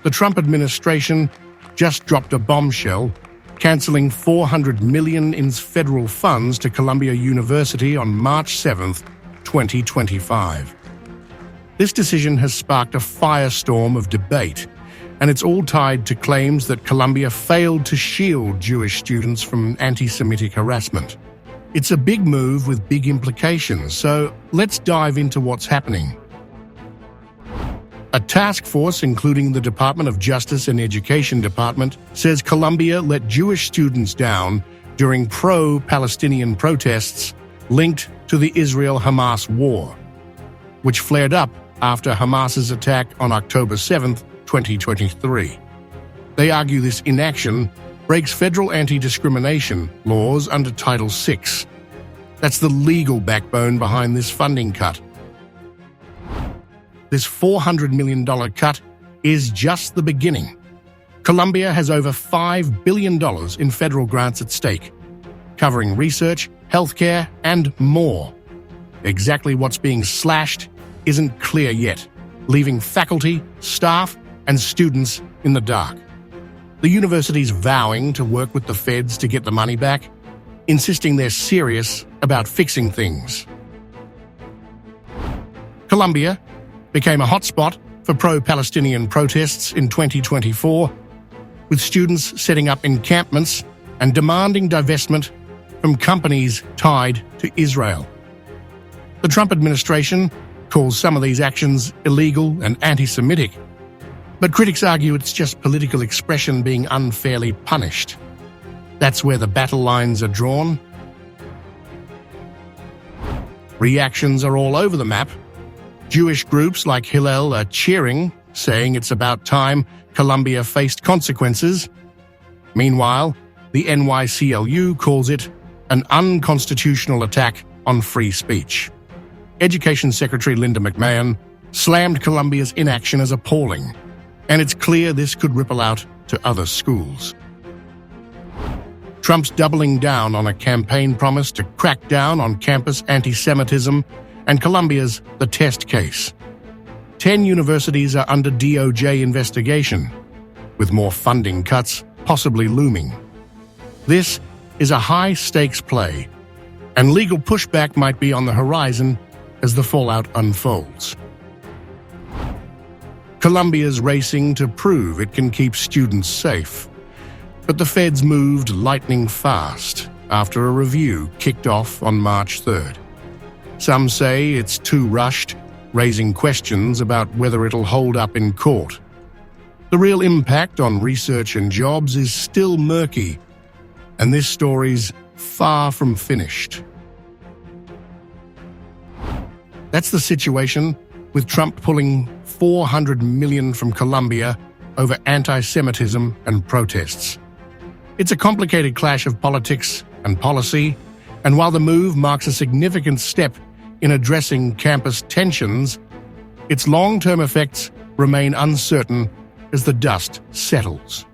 The Trump administration just dropped a bombshell, cancelling $400 million in federal funds to Columbia University on March 7, 2025. This decision has sparked a firestorm of debate, and it's all tied to claims that Columbia failed to shield Jewish students from anti-Semitic harassment. It's a big move with big implications, so let's dive into what's happening. A task force, including the Department of Justice and Education Department, says Columbia let Jewish students down during pro-Palestinian protests linked to the Israel-Hamas war, which flared up after Hamas's attack on October 7, 2023. They argue this inaction breaks federal anti-discrimination laws under Title VI. That's the legal backbone behind this funding cut. This $400 million cut is just the beginning. Columbia has over $5 billion in federal grants at stake, covering research, healthcare, and more. Exactly what's being slashed isn't clear yet, leaving faculty, staff, and students in the dark. The university's vowing to work with the feds to get the money back, insisting they're serious about fixing things. Columbia became a hotspot for pro-Palestinian protests in 2024, with students setting up encampments and demanding divestment from companies tied to Israel. The Trump administration calls some of these actions illegal and anti-Semitic, but critics argue it's just political expression being unfairly punished. That's where the battle lines are drawn. Reactions are all over the map. Jewish groups like Hillel are cheering, saying it's about time Columbia faced consequences. Meanwhile, the NYCLU calls it an unconstitutional attack on free speech. Education Secretary Linda McMahon slammed Columbia's inaction as appalling, and it's clear this could ripple out to other schools. Trump's doubling down on a campaign promise to crack down on campus anti-Semitism, and Columbia's the test case. 10 universities are under DOJ investigation, with more funding cuts possibly looming. This is a high-stakes play, and legal pushback might be on the horizon as the fallout unfolds. Columbia's racing to prove it can keep students safe, but the feds moved lightning fast after a review kicked off on March 3rd. Some say it's too rushed, raising questions about whether it'll hold up in court. The real impact on research and jobs is still murky, and this story's far from finished. That's the situation, with Trump pulling $400 million from Columbia over anti-Semitism and protests. It's a complicated clash of politics and policy, and while the move marks a significant step in addressing campus tensions, its long-term effects remain uncertain as the dust settles.